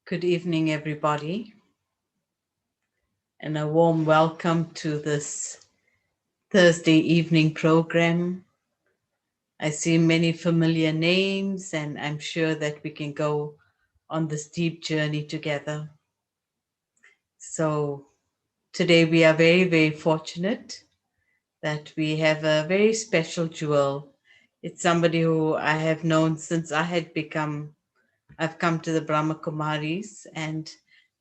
Good evening, everybody, and a warm welcome to this Thursday evening program. I see many familiar names, and I'm sure that we can go on this deep journey together. So, today we are very, very fortunate that we have a very special jewel. It's somebody who I have known since I've come to the Brahma Kumaris, and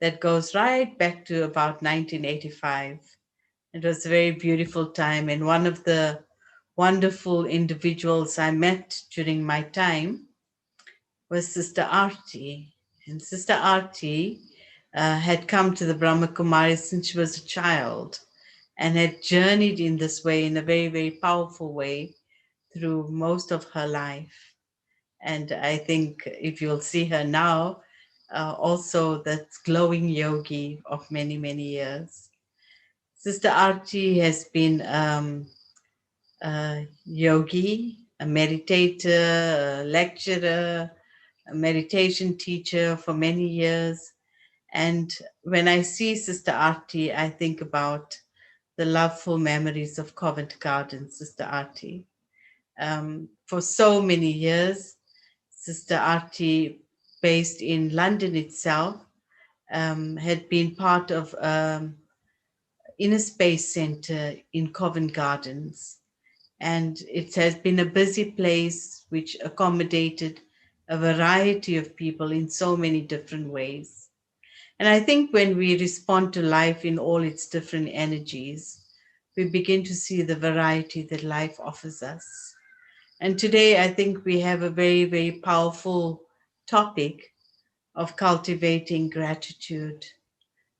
that goes right back to about 1985. It was a very beautiful time, and one of the wonderful individuals I met during my time was Sister Arti. And Sister Arti had come to the Brahma Kumaris since she was a child and had journeyed in this way in a very, very powerful way through most of her life. And I think if you'll see her now, also that's glowing yogi of many, many years. Sister Archie has been a yogi, a meditator, a lecturer, a meditation teacher for many years. And when I see Sister Arti, I think about the loveful memories of Covent Garden, Sister Arti. For so many years, Sister Arti, based in London itself, had been part of Inner Space Center in Covent Gardens. And it has been a busy place which accommodated a variety of people in so many different ways. And I think when we respond to life in all its different energies, we begin to see the variety that life offers us. And today, I think we have a very, very powerful topic of cultivating gratitude.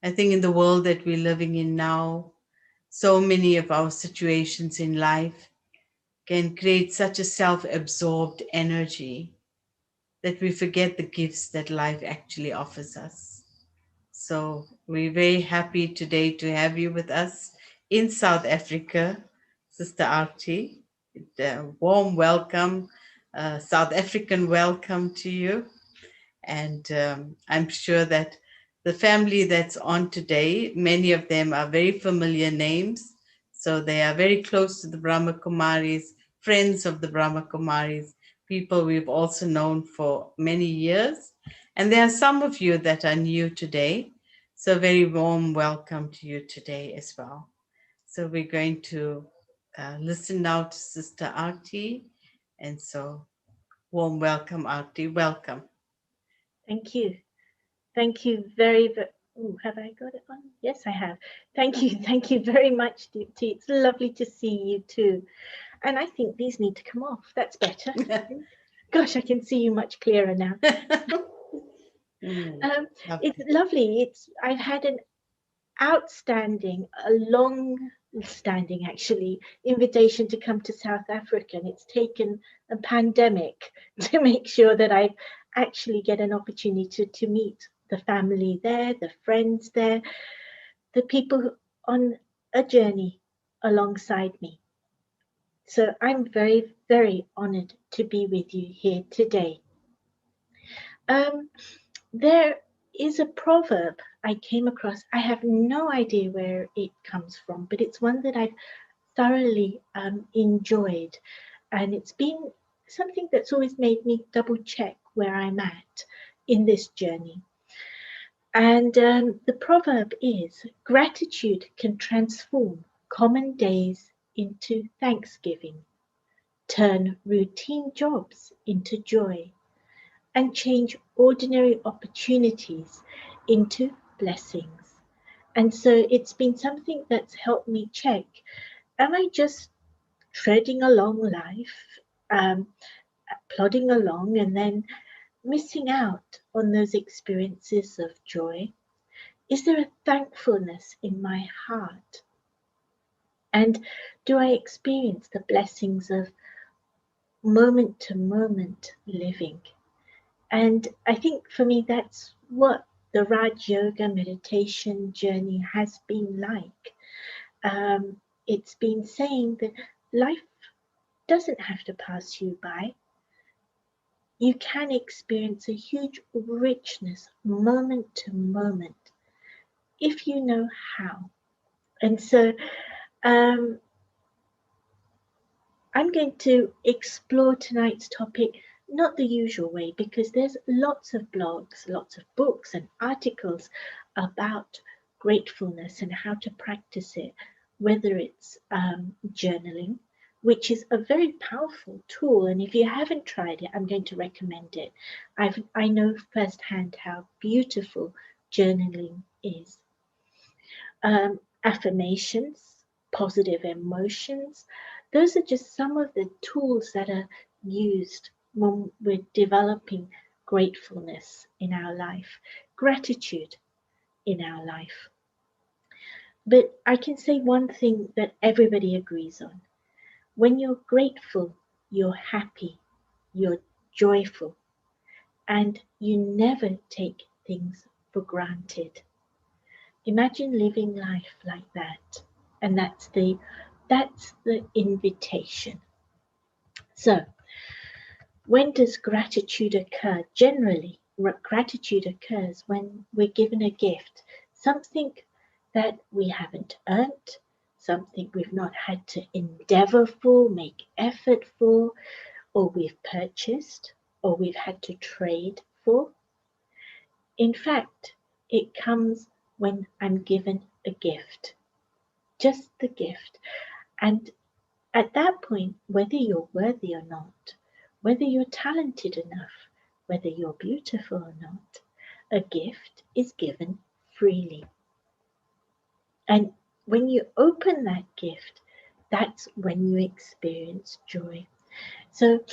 I think in the world that we're living in now, so many of our situations in life can create such a self absorbed energy that we forget the gifts that life actually offers us. So, we're very happy today to have you with us in South Africa, Sister Archie. Warm welcome, South African welcome to you. And I'm sure that the family that's on today, many of them are very familiar names. So they are very close to the Brahma Kumaris, friends of the Brahma Kumaris, people we've also known for many years. And there are some of you that are new today. So very warm welcome to you today as well. So we're going to listen now to Sister Arti. And so warm welcome, Arti. Welcome. Thank you. Thank you very, very. Oh, have I got it on? Yes, I have. Thank you. Thank you very much, Dipti. It's lovely to see you too. And I think these need to come off. That's better. Gosh, I can see you much clearer now. It's lovely. I've had an outstanding, a long-standing actually, invitation to come to South Africa, and it's taken a pandemic to make sure that I actually get an opportunity to meet the family there, the friends there, the people on a journey alongside me. So I'm very, very honored to be with you here today. There is a proverb I came across. I have no idea where it comes from, but it's one that I've thoroughly enjoyed. And it's been something that's always made me double check where I'm at in this journey. And the proverb is gratitude can transform common days into thanksgiving, turn routine jobs into joy, and change ordinary opportunities into blessings. And so it's been something that's helped me check, am I just treading along life, um, plodding along, and then missing out on those experiences of joy? Is there a thankfulness in my heart? And do I experience the blessings of moment to moment living? And I think for me, that's what the Raj Yoga meditation journey has been like. It's been saying that life doesn't have to pass you by. you can experience a huge richness moment to moment if you know how. And so um, I'm going to explore tonight's topic not the usual way, because there's lots of blogs, lots of books and articles about gratefulness and how to practice it, whether it's journaling, which is a very powerful tool. And if you haven't tried it, I'm going to recommend it. I know firsthand how beautiful journaling is. Affirmations, positive emotions. Those are just some of the tools that are used when we're developing gratefulness in our life, gratitude in our life. But I can say one thing that everybody agrees on. When you're grateful, you're happy, you're joyful, and you never take things for granted. Imagine living life like that. And that's the invitation. So, when does gratitude occur? Generally, gratitude occurs when we're given a gift, something that we haven't earned, something we've not had to endeavor for, make effort for, or we've purchased, or we've had to trade for. In fact, it comes when I'm given a gift, just the gift. And at that point, whether you're worthy or not, whether you're talented enough, whether you're beautiful or not, a gift is given freely. And when you open that gift, that's when you experience joy. So,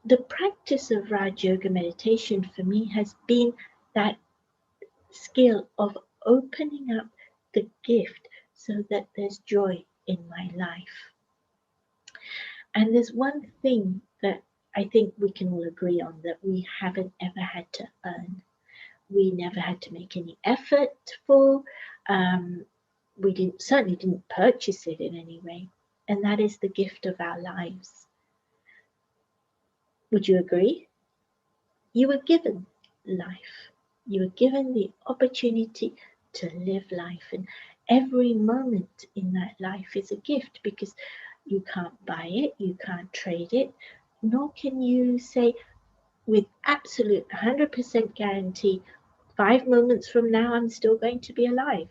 the practice of Raj Yoga meditation for me has been that skill of opening up the gift so that there's joy in my life. And there's one thing that I think we can all agree on, that we haven't ever had to earn. We never had to make any effort for. We certainly didn't purchase it in any way. And that is the gift of our lives. Would you agree? You were given life. You were given the opportunity to live life. And every moment in that life is a gift, because you can't buy it, you can't trade it, nor can you say with absolute 100% guarantee, 5 moments from now, I'm still going to be alive.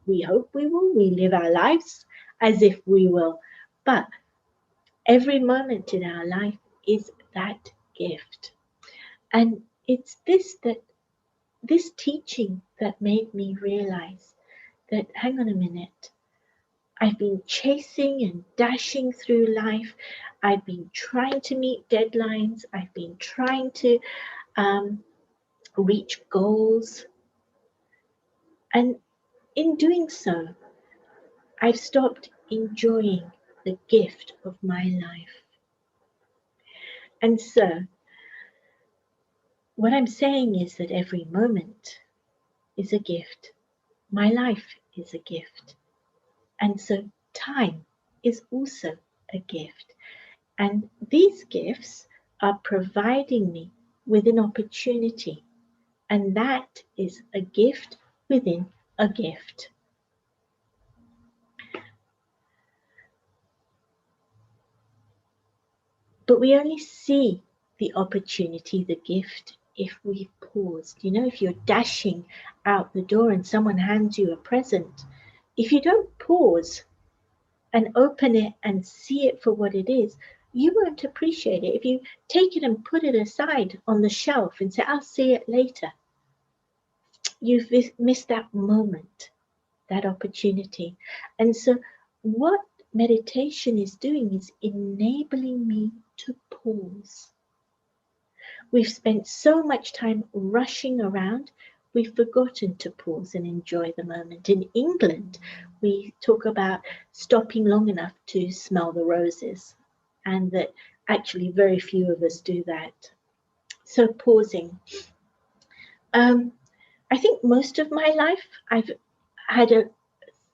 We hope we will. We live our lives as if we will. But every moment in our life is that gift. And it's this teaching that made me realize that, hang on a minute, I've been chasing and dashing through life. I've been trying to meet deadlines. I've been trying to reach goals. And in doing so, I've stopped enjoying the gift of my life. And so, what I'm saying is that every moment is a gift. My life is a gift. And so, time is also a gift. And these gifts are providing me with an opportunity. And that is a gift within a gift. But we only see the opportunity, the gift, if we've paused. You know, if you're dashing out the door and someone hands you a present, if you don't pause and open it and see it for what it is, you won't appreciate it. If you take it and put it aside on the shelf and say, I'll see it later, you've missed that moment, that opportunity. And so, what meditation is doing is enabling me to pause. We've spent so much time rushing around, we've forgotten to pause and enjoy the moment. In England, we talk about stopping long enough to smell the roses, and that actually very few of us do that. So, pausing. I think most of my life, I've had a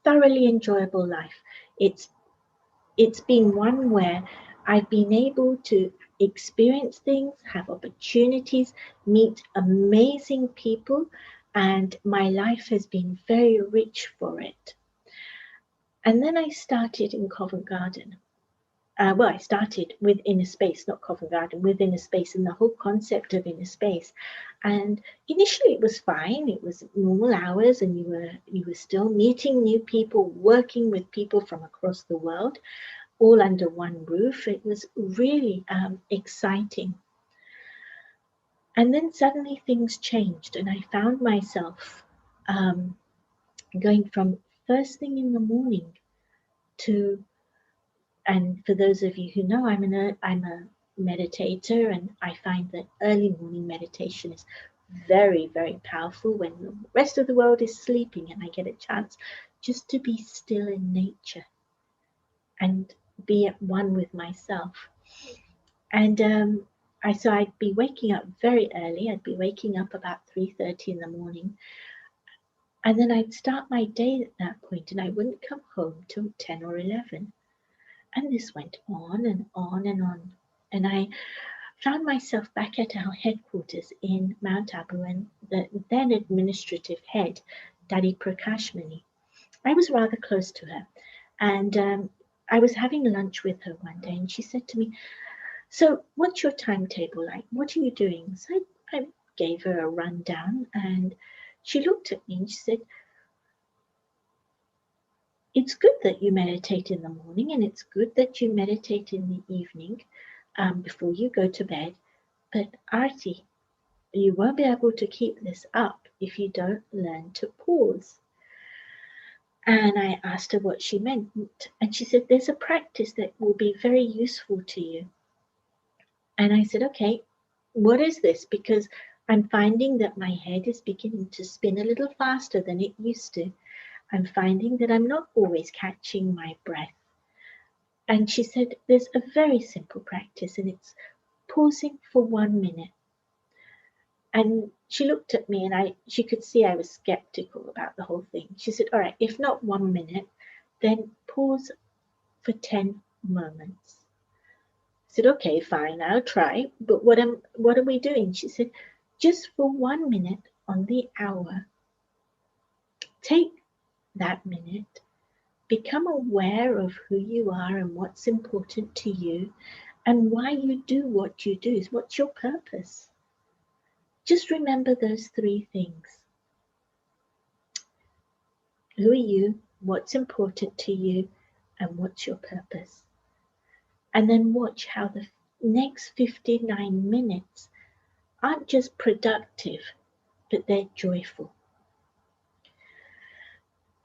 thoroughly enjoyable life. It's been one where I've been able to experience things, have opportunities, meet amazing people, and my life has been very rich for it. And then I started in Covent Garden. Well, I started with inner space, not Covent Garden, with inner space and the whole concept of inner space. And initially, it was fine. It was normal hours, and you were still meeting new people, working with people from across the world, all under one roof. It was really exciting. And then suddenly things changed, and I found myself um, going from first thing in the morning to, and for those of you who know, I'm a meditator, and I find that early morning meditation is very, very powerful when the rest of the world is sleeping, and I get a chance just to be still in nature and be at one with myself. And so I'd be waking up very early. I'd be waking up about 3:30 in the morning, and then I'd start my day at that point, and I wouldn't come home till 10 or 11. And this went on and on and on. And I found myself back at our headquarters in Mount Abu, and the then administrative head, Dadi Prakashmani. I was rather close to her, and I was having lunch with her one day, and she said to me, "So, what's your timetable like? What are you doing?" So I gave her a rundown, and she looked at me and she said, "It's good that you meditate in the morning, and it's good that you meditate in the evening before you go to bed. But Arti, you won't be able to keep this up if you don't learn to pause." And I asked her what she meant, and she said, "There's a practice that will be very useful to you." And I said, "Okay, what is this? Because I'm finding that my head is beginning to spin a little faster than it used to. I'm finding that I'm not always catching my breath." And she said, "There's a very simple practice, and it's pausing for 1 minute." And she looked at me, and she could see I was skeptical about the whole thing. She said, "All right, if not 1 minute, then pause for 10 moments." I said, "Okay, fine, I'll try. But what are we doing?" She said, "Just for 1 minute on the hour, take that minute, become aware of who you are and what's important to you and why you do what you do. What's your purpose? Just remember those three things. Who are you? What's important to you? And what's your purpose?" And then watch how the next 59 minutes aren't just productive, but they're joyful.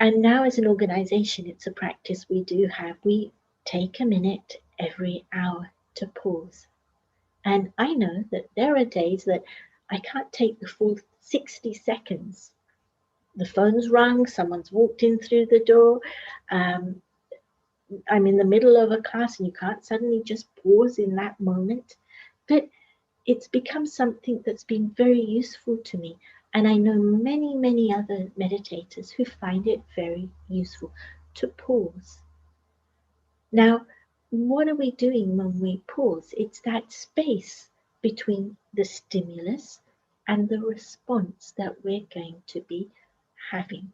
And now, as an organization, it's a practice we do have. We take a minute every hour to pause. And I know that there are days that I can't take the full 60 seconds. The phone's rung, someone's walked in through the door, um, I'm in the middle of a class, and you can't suddenly just pause in that moment. But it's become something that's been very useful to me. And I know many, many other meditators who find it very useful to pause. Now, what are we doing when we pause? It's that space between the stimulus and the response that we're going to be having.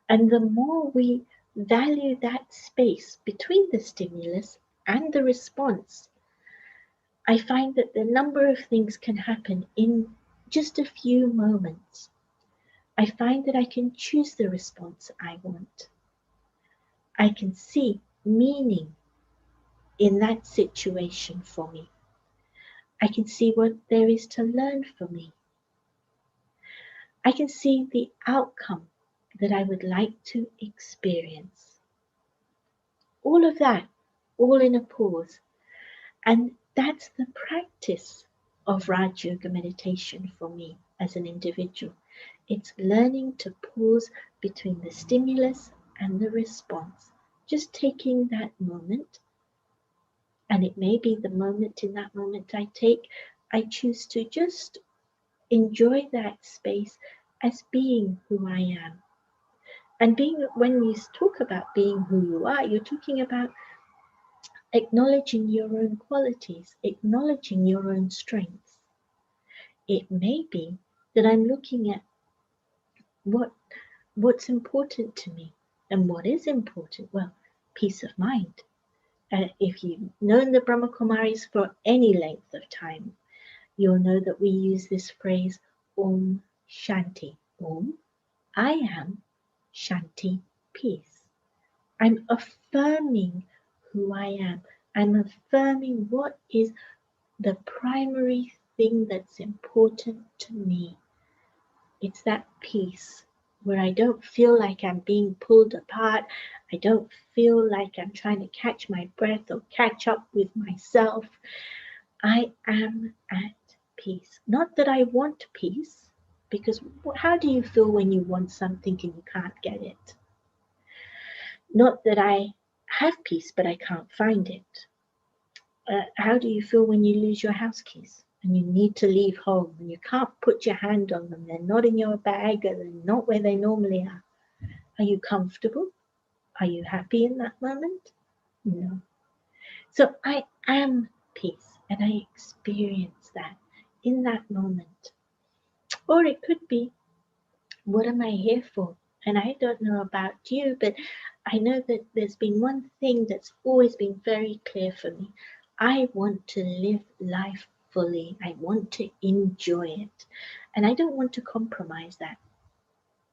And the more we value that space between the stimulus and the response, I find that the number of things can happen in just a few moments. I find that I can choose the response I want. I can see meaning in that situation for me. I can see what there is to learn for me. I can see the outcome that I would like to experience. All of that, all in a pause. And that's the practice of Raj Yoga meditation for me as an individual. It's learning to pause between the stimulus and the response. Just taking that moment, and it may be the moment in that moment I choose to just enjoy that space as being who I am. And being, when you talk about being who you are, you're talking about acknowledging your own qualities, acknowledging your own strengths. It may be that I'm looking at what what's important to me. And what is important? Well, peace of mind. If you've known the Brahma Kumaris for any length of time, you'll know that we use this phrase Om Shanti. Om, I am Shanti, peace. I'm affirming who I am. I'm affirming what is the primary thing that's important to me. It's that peace where I don't feel like I'm being pulled apart. I don't feel like I'm trying to catch my breath or catch up with myself. I am at peace. Not that I want peace, because how do you feel when you want something and you can't get it? Not that I have peace, but I can't find it. How do you feel when you lose your house keys and you need to leave home and you can't put your hand on them? They're not in your bag or they're not where they normally are. Are you comfortable? Are you happy in that moment? No. So I am peace and I experience that in that moment. Or it could be, what am I here for? And I don't know about you, but I know that there's been one thing that's always been very clear for me. I want to live life fully. I want to enjoy it. And I don't want to compromise that.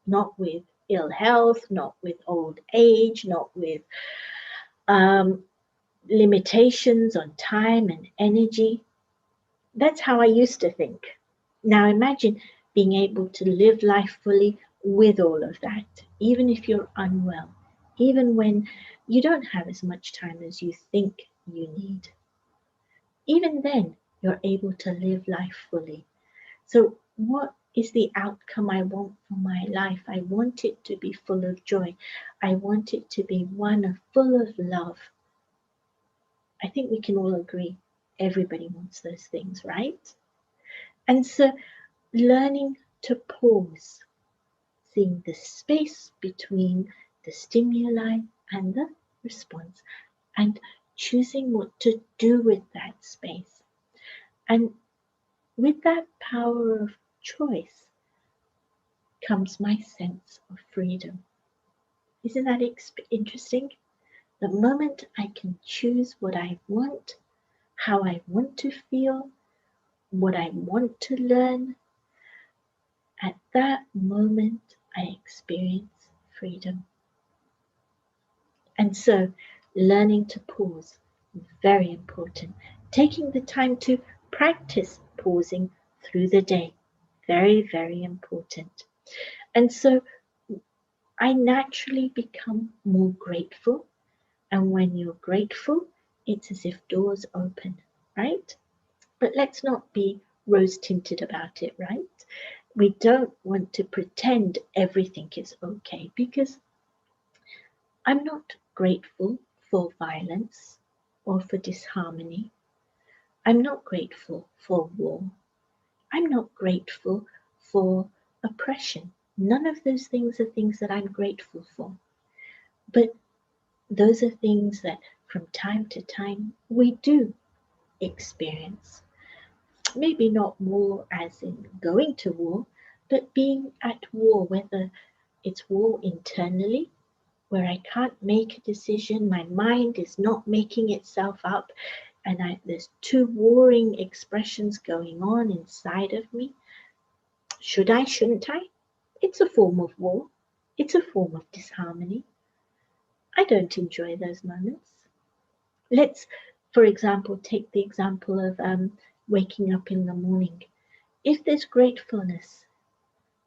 Not with ill health, not with old age, not with um, limitations on time and energy. That's how I used to think. Now imagine being able to live life fully with all of that, even if you're unwell, even when you don't have as much time as you think you need. Even then, you're able to live life fully. So, what is the outcome I want for my life? I want it to be full of joy. I want it to be one full of love. I think we can all agree everybody wants those things, right? And so, learning to pause, seeing the space between the stimuli and the response, and choosing what to do with that space. And with that power of choice comes my sense of freedom. Isn't that interesting? The moment I can choose what I want, how I want to feel, what I want to learn, at that moment I experience freedom. And so, learning to pause, very important. Taking the time to practice pausing through the day, very, very important. And so, I naturally become more grateful. And when you're grateful, it's as if doors open, right? But let's not be rose tinted about it, right? We don't want to pretend everything is okay because I'm not grateful for violence or for disharmony. I'm not grateful for war. I'm not grateful for oppression. None of those things are things that I'm grateful for. But those are things that from time to time we do experience. Maybe not war as in going to war, but being at war, whether it's war internally where I can't make a decision, my mind is not making itself up, and there's two warring expressions going on inside of me. Should I, shouldn't I? It's a form of war, it's a form of disharmony. I don't enjoy those moments. Let's, for example, take the example of waking up in the morning. If there's gratefulness,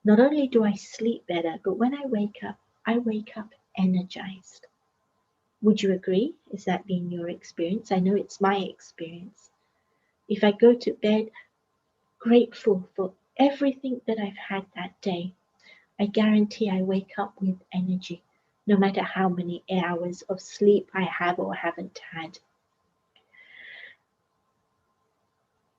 not only do I sleep better, but when I wake up energized. Would you agree? Is that been your experience? I know it's my experience. If I go to bed grateful for everything that I've had that day, I guarantee I wake up with energy, no matter how many hours of sleep I have or haven't had.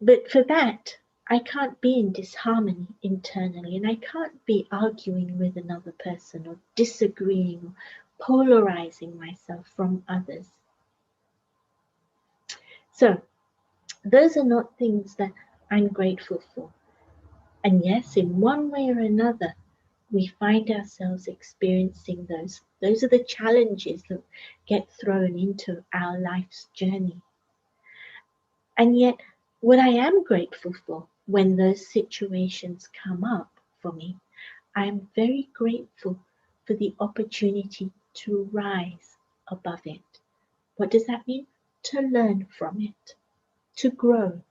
But for that, I can't be in disharmony internally, and I can't be arguing with another person or disagreeing or polarizing myself from others. So those are not things that I'm grateful for. And yes, in one way or another, we find ourselves experiencing those. Those are the challenges that get thrown into our life's journey. And yet, what I am grateful for when those situations come up for me, I'm very grateful for the opportunity to rise above it. What does that mean? To learn from it, to grow.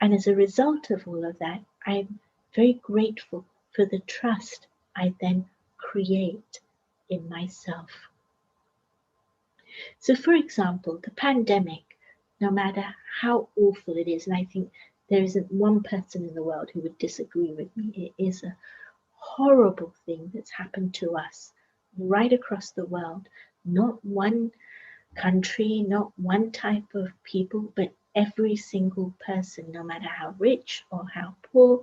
And as a result of all of that, I'm very grateful for the trust I then create in myself. So, for example, the pandemic, no matter how awful it is, and I think there isn't one person in the world who would disagree with me, it is a horrible thing that's happened to us right across the world. Not one country, not one type of people, but every single person, no matter how rich or how poor,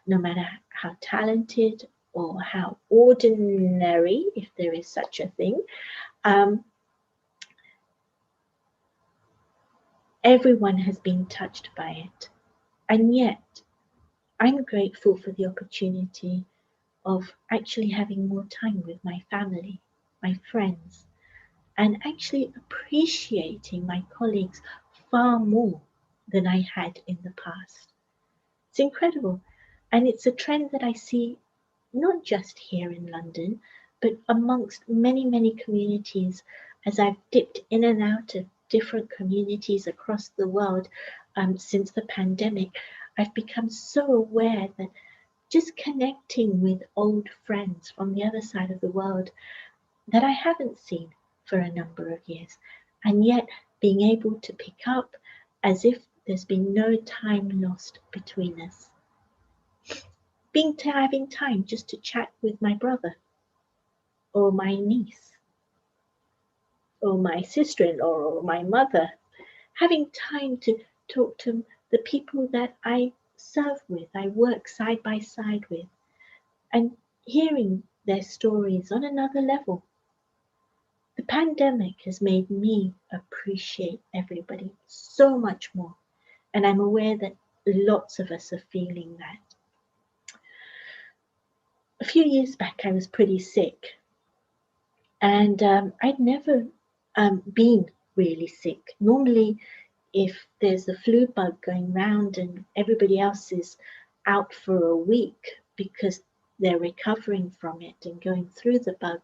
no matter how talented or how ordinary, if there is such a thing, um, everyone has been touched by it. And yet, I'm grateful for the opportunity of actually having more time with my family, my friends, and actually appreciating my colleagues far more than I had in the past. It's incredible. And it's a trend that I see not just here in London, but amongst many, many communities as I've dipped in and out of different communities across the world since the pandemic. I've become so aware that just connecting with old friends from the other side of the world that I haven't seen for a number of years, and yet being able to pick up as if there's been no time lost between us. Having time just to chat with my brother or my niece or my sister-in-law or my mother, having time to talk to the people that I serve with, I work side by side with, and hearing their stories on another level. The pandemic has made me appreciate everybody so much more, and I'm aware that lots of us are feeling that. A few years back, I was pretty sick, and I'd never been really sick. Normally, if there's a flu bug going round and everybody else is out for a week because they're recovering from it and going through the bug,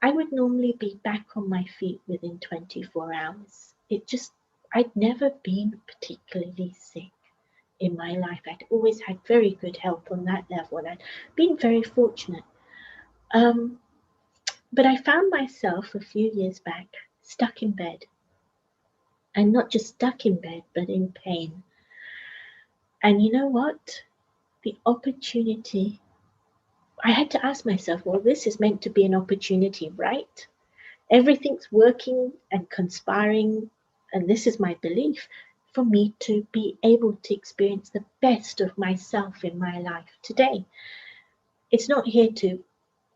I would normally be back on my feet within 24 hours. I'd never been particularly sick in my life. I'd always had very good health on that level, and I'd been very fortunate. Um, but I found myself a few years back stuck in bed, and not just stuck in bed, but in pain. And you know what? The opportunity, I had to ask myself, well, this is meant to be an opportunity, right? Everything's working and conspiring, and this is my belief, for me to be able to experience the best of myself in my life today. It's not here to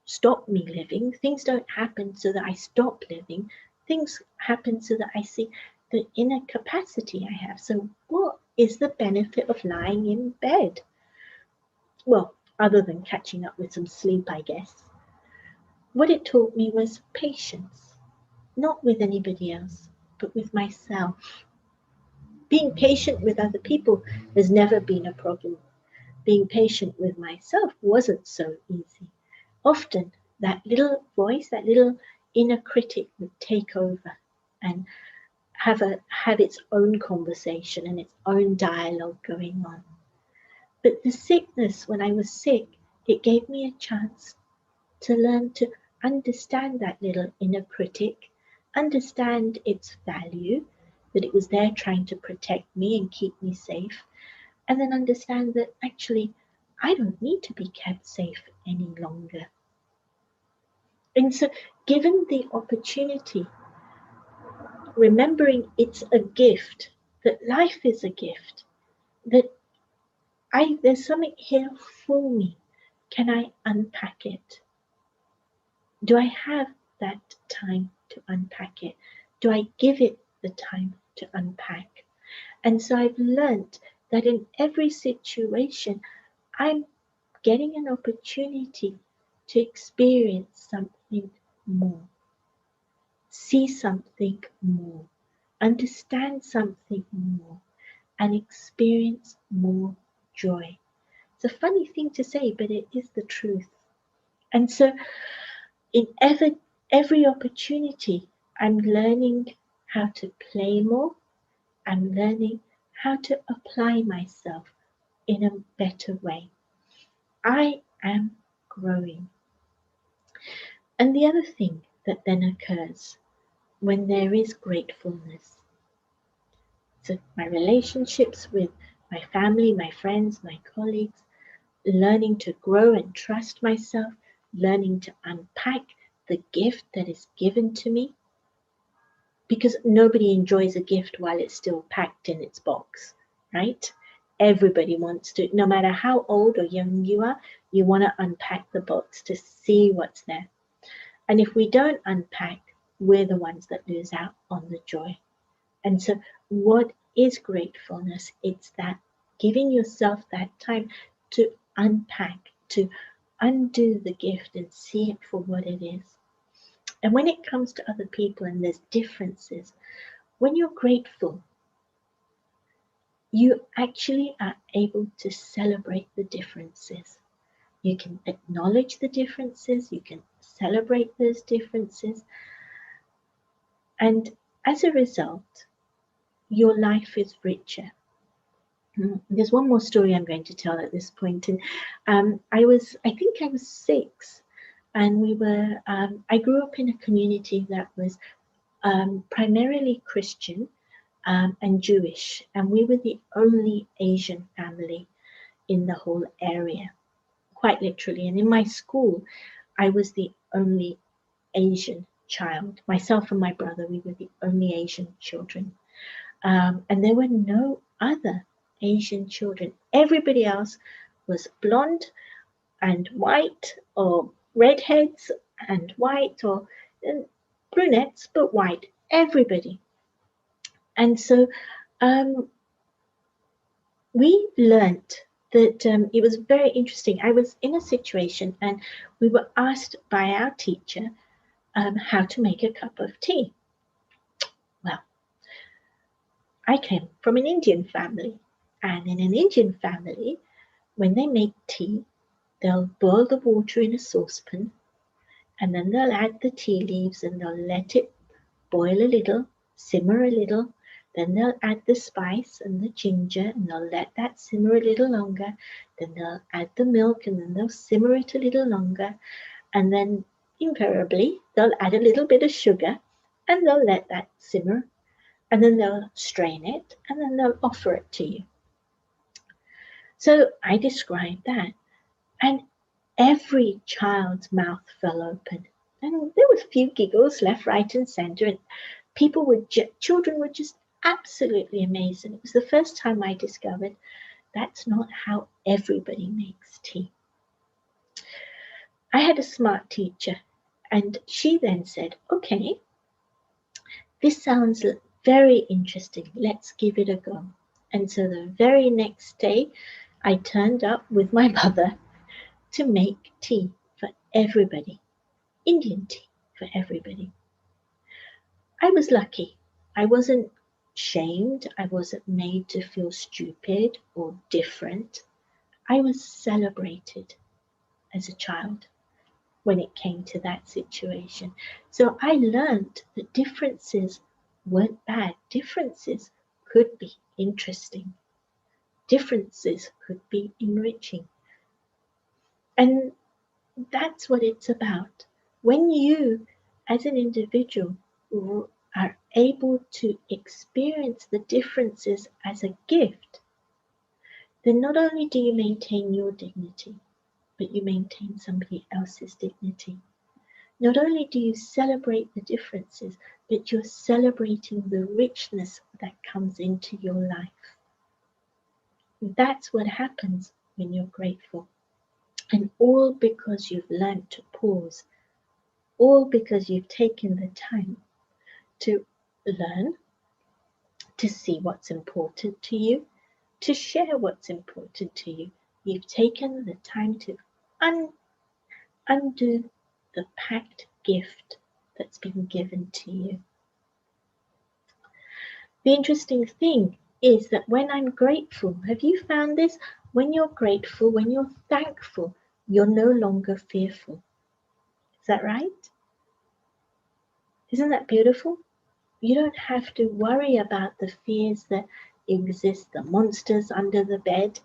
stop me living. Things don't happen so that I stop living. Things happen so that I see the inner capacity I have. So, what is the benefit of lying in bed? Well, other than catching up with some sleep, I guess. What it taught me was patience, not with anybody else, but with myself. Being patient with other people has never been a problem. Being patient with myself wasn't so easy. Often that little voice, that little inner critic would take over and have its own conversation and its own dialogue going on. But the sickness, when I was sick, it gave me a chance to learn to understand that little inner critic, understand its value, that it was there trying to protect me and keep me safe, and then understand that actually I don't need to be kept safe any longer. And so, given the opportunity, remembering it's a gift, that life is a gift, that there's something here for me. Can I unpack it? Do I have that time to unpack it? Do I give it the the time to unpack. And so I've learnt that in every situation, I'm getting an opportunity to experience something more, see something more, understand something more, and experience more joy. It's a funny thing to say, but it is the truth. And so, in every opportunity, I'm learning how to play more. I'm learning how to apply myself in a better way. I am growing. And the other thing that then occurs when there is gratefulness, so my relationships with my family, my friends, my colleagues, learning to grow and trust myself, learning to unpack the gift that is given to me, because nobody enjoys a gift while it's still packed in its box, right? Everybody wants to, no matter how old or young you are, you want to unpack the box to see what's there. And if we don't unpack, we're the ones that lose out on the joy. And so, what is gratefulness? It's that giving yourself that time to unpack, to undo the gift and see it for what it is. And when it comes to other people and there's differences, when you're grateful, you actually are able to celebrate the differences. You can acknowledge the differences, you can celebrate those differences, and as a result, your life is richer. There's one more story I'm going to tell at this point. And I think I was 6, and I grew up in a community that was primarily Christian and Jewish, and we were the only Asian family in the whole area, quite literally. And in my school, I was the only Asian child. Myself and my brother, we were the only Asian children. And there were no other Asian children. Everybody else was blonde and white, or redheads and white, or brunettes but white. Everybody. And so we learnt that it was very interesting. I was in a situation and we were asked by our teacher how to make a cup of tea. Well, I came from an Indian family, and in an Indian family, when they make tea, they'll boil the water in a saucepan, and then they'll add the tea leaves and they'll let it boil a little, simmer a little. Then they'll add the spice and the ginger, and they'll let that simmer a little longer. Then they'll add the milk, and then they'll simmer it a little longer. And then invariably, they'll add a little bit of sugar, and they'll let that simmer. And then they'll strain it, and then they'll offer it to you. So I described that, and every child's mouth fell open. And there was a few giggles left, right, and centre, and children were just absolutely amazed. And it was the first time I discovered that's not how everybody makes tea. I had a smart teacher, and she then said, okay, this sounds very interesting. Let's give it a go. And so the very next day, I turned up with my mother to make tea for everybody, Indian tea for everybody. I was lucky. I wasn't shamed. I wasn't made to feel stupid or different. I was celebrated as a child when it came to that situation. So I learned that differences weren't bad. Differences could be interesting. Differences could be enriching. And that's what it's about. When you, as an individual, are able to experience the differences as a gift, then not only do you maintain your dignity, but you maintain somebody else's dignity. Not only do you celebrate the differences, but you're celebrating the richness that comes into your life. That's what happens when you're grateful. And all because you've learned to pause, all because you've taken the time to learn, to see what's important to you, to share what's important to you. You've taken the time to undo the packed gift that's been given to you. The interesting thing is that when I'm grateful, have you found this? When you're grateful, when you're thankful, you're no longer fearful. Is that right? Isn't that beautiful? You don't have to worry about the fears that exist, the monsters under the bed,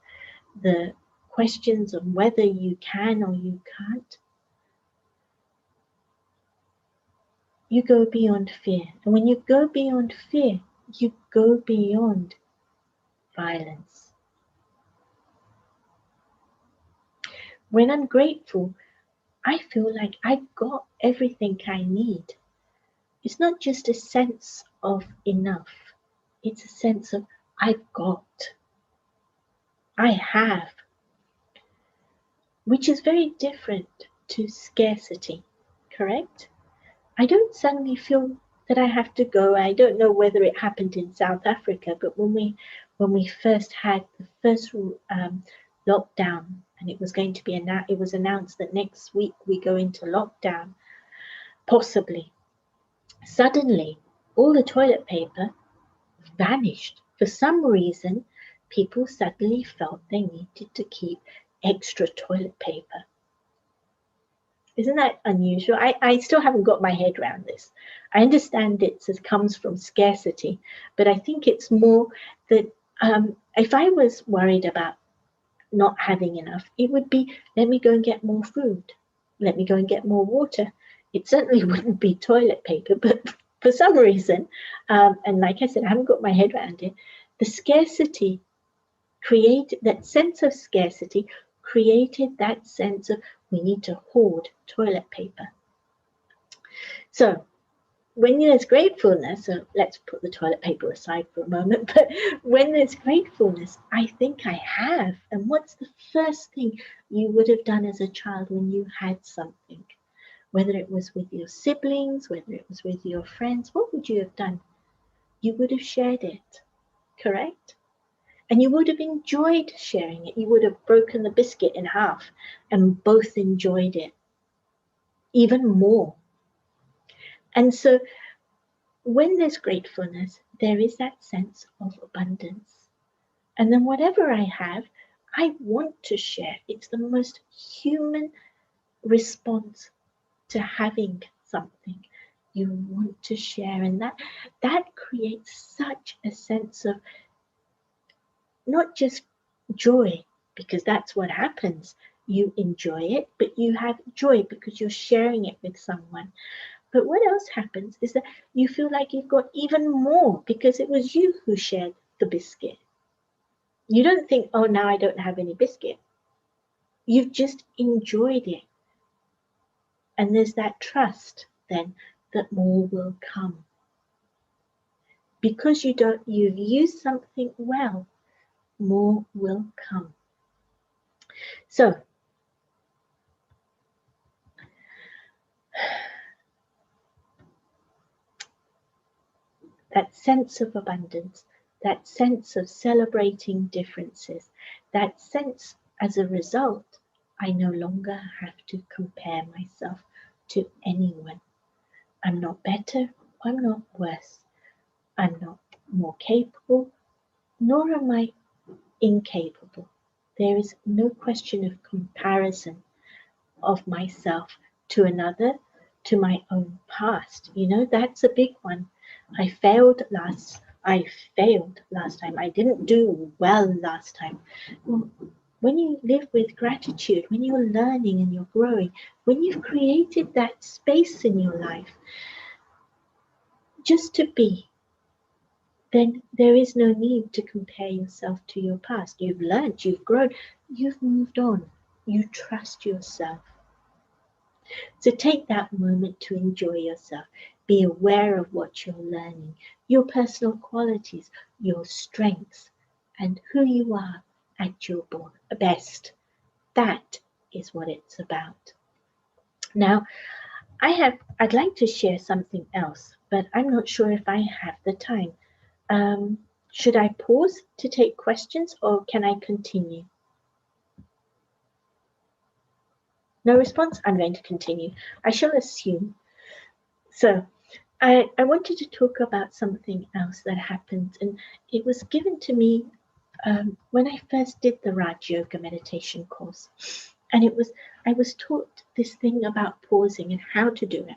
the questions of whether you can or you can't. You go beyond fear. And when you go beyond fear, you go beyond violence. When I'm grateful, I feel like I've got everything I need. It's not just a sense of enough, it's a sense of I've got, I have, which is very different to scarcity, correct? I don't suddenly feel that I have to go. I don't know whether it happened in South Africa, but when we first had the first lockdown, and it was going to be it was announced that next week we go into lockdown, possibly. Suddenly, all the toilet paper vanished. For some reason, people suddenly felt they needed to keep extra toilet paper. Isn't that unusual? I still haven't got my head around this. I understand it comes from scarcity, but I think it's more that if I was worried about not having enough, it would be let me go and get more food, let me go and get more water. It certainly wouldn't be toilet paper, but for some reason, and like I said, I haven't got my head around it, the scarcity created that sense of scarcity, created that sense of we need to hoard toilet paper. So when there's gratefulness, so let's put the toilet paper aside for a moment, but when there's gratefulness, I think I have. And what's the first thing you would have done as a child when you had something? Whether it was with your siblings, whether it was with your friends, what would you have done? You would have shared it, correct? And you would have enjoyed sharing it. You would have broken the biscuit in half and both enjoyed it even more. And so when there's gratefulness, there is that sense of abundance. And then whatever I have, I want to share. It's the most human response to having something. You want to share, and that creates such a sense of not just joy, because that's what happens. You enjoy it, but you have joy because you're sharing it with someone. But what else happens is that you feel like you've got even more because it was you who shared the biscuit. You don't think, oh, now I don't have any biscuit. You've just enjoyed it. And there's that trust then that more will come. Because you've used something well, more will come. So that sense of abundance, that sense of celebrating differences, that sense as a result, I no longer have to compare myself to anyone. I'm not better, I'm not worse, I'm not more capable, nor am I incapable. There is no question of comparison of myself to another, to my own past. You know, that's a big one. I failed last time. I didn't do well last time. Well, when you live with gratitude, when you're learning and you're growing, when you've created that space in your life just to be, then there is no need to compare yourself to your past. You've learned, you've grown, you've moved on. You trust yourself. So take that moment to enjoy yourself. Be aware of what you're learning, your personal qualities, your strengths, and who you are at your best. That is what it's about. Now, I'd like to share something else, but I'm not sure if I have the time. Should I pause to take questions or can I continue? No response? I'm going to continue. I shall assume. So, I wanted to talk about something else that happened, and it was given to me when I first did the Raj Yoga meditation course. And I was taught this thing about pausing and how to do it.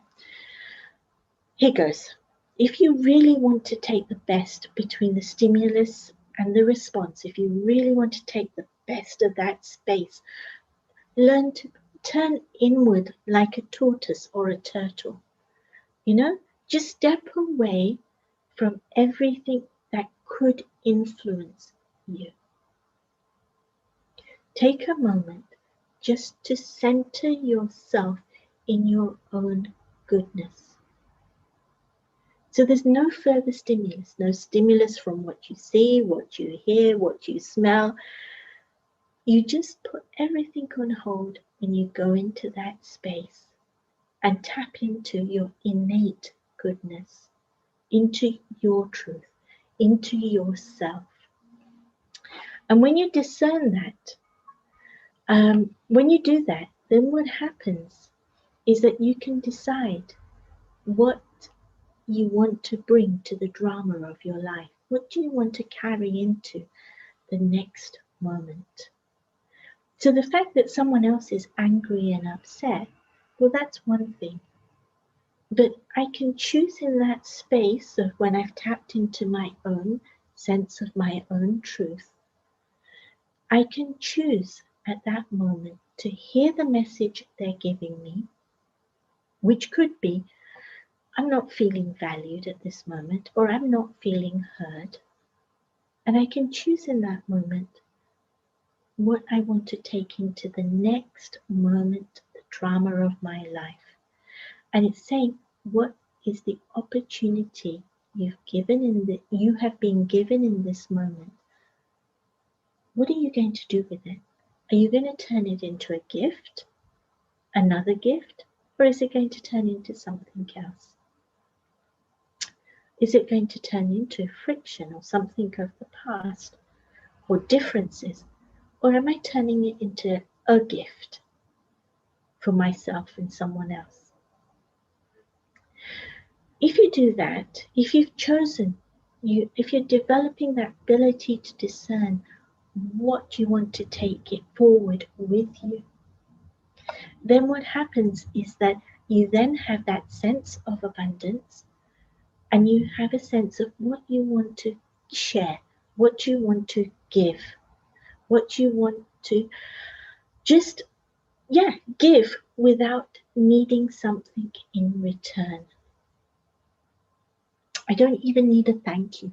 Here goes. If you really want to take the best between the stimulus and the response, if you really want to take the best of that space, learn to turn inward like a tortoise or a turtle. Just step away from everything that could influence you. Take a moment just to center yourself in your own goodness. So there's no further stimulus, no stimulus from what you see, what you hear, what you smell. You just put everything on hold when you go into that space and tap into your innate goodness, into your truth, into yourself. And when you discern that, when you do that, then what happens is that you can decide what you want to bring to the drama of your life. What do you want to carry into the next moment? So the fact that someone else is angry and upset, well, that's one thing. But I can choose in that space of when I've tapped into my own sense of my own truth, I can choose at that moment to hear the message they're giving me, which could be, I'm not feeling valued at this moment, or I'm not feeling heard. And I can choose in that moment what I want to take into the next moment, the drama of my life. And it's saying, what is the opportunity you have been given in this moment? What are you going to do with it? Are you going to turn it into a gift, another gift, or is it going to turn into something else? Is it going to turn into friction or something of the past or differences? Or am I turning it into a gift for myself and someone else? If you do that, if you've chosen, if you're developing that ability to discern what you want to take it forward with you, then what happens is that you then have that sense of abundance and you have a sense of what you want to share, what you want to give, what you want to just, give without needing something in return. I don't even need a thank you.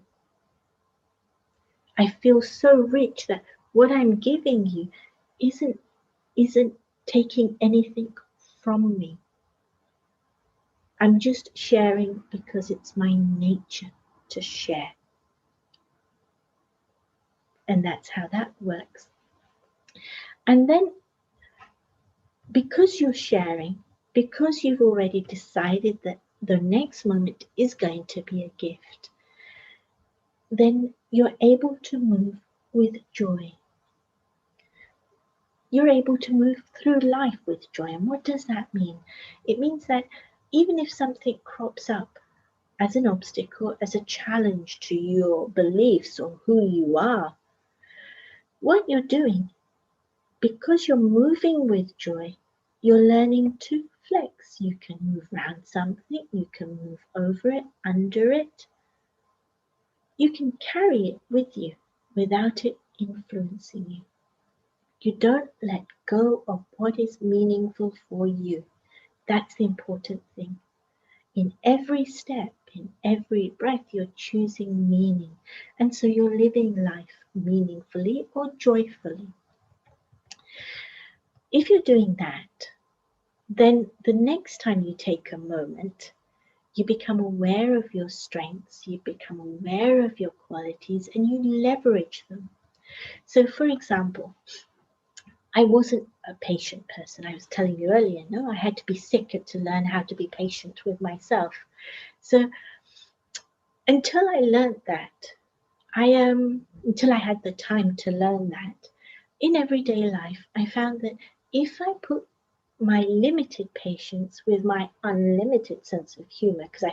I feel so rich that what I'm giving you isn't taking anything from me. I'm just sharing because it's my nature to share. And that's how that works. And then because you're sharing, because you've already decided that the next moment is going to be a gift, then you're able to move with joy. You're able to move through life with joy. And what does that mean? It means that even if something crops up as an obstacle, as a challenge to your beliefs or who you are, what you're doing, because you're moving with joy, you're learning to flex. You can move around something, you can move over it, under it. You can carry it with you without it influencing you. You don't let go of what is meaningful for you. That's the important thing. In every step, in every breath, you're choosing meaning. And so you're living life meaningfully or joyfully. If you're doing that, then the next time you take a moment, you become aware of your strengths, you become aware of your qualities, and you leverage them. So, for example, I wasn't a patient person. I was telling you earlier, no, I had to be sick to learn how to be patient with myself. So Until I learned that, until I had the time to learn that, in everyday life, I found that if I put my limited patience with my unlimited sense of humor, because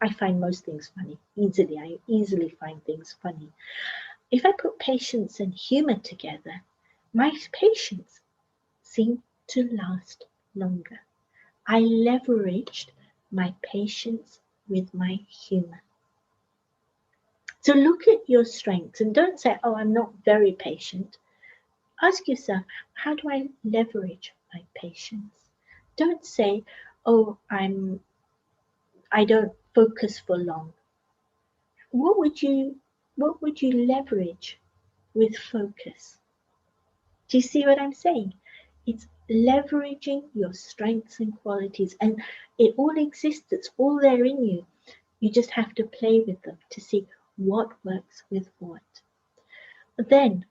I find most things funny easily. I easily find things funny. If I put patience and humor together, my patience seemed to last longer. I leveraged my patience with my humor. So look at your strengths and don't say, oh, I'm not very patient. Ask yourself, how do I leverage my patience? Don't say, oh, I don't focus for long. What would you leverage with focus? Do you see what I'm saying? It's leveraging your strengths and qualities, and it all exists, it's all there in you. You just have to play with them to see what works with what. Then,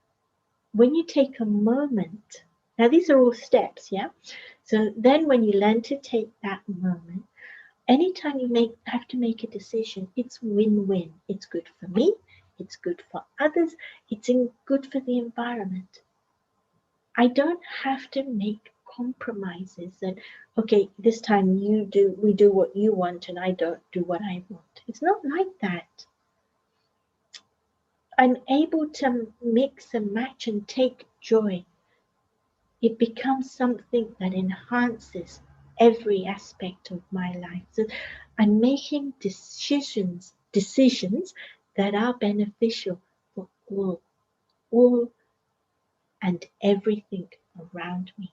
when you take a moment, now these are all steps, yeah? So then when you learn to take that moment, anytime you have to make a decision, it's win-win. It's good for me, it's good for others, it's good for the environment. I don't have to make compromises that, okay, this time we do what you want and I don't do what I want. It's not like that. I'm able to mix and match and take joy. It becomes something that enhances every aspect of my life. So I'm making decisions that are beneficial for all and everything around me.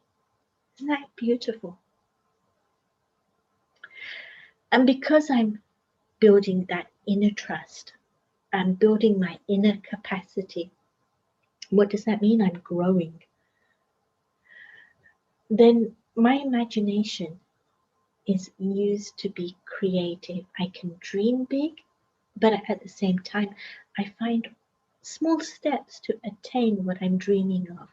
Isn't that beautiful? And because I'm building that inner trust, I'm building my inner capacity. What does that mean? I'm growing. Then my imagination is used to be creative. I can dream big, but at the same time, I find small steps to attain what I'm dreaming of,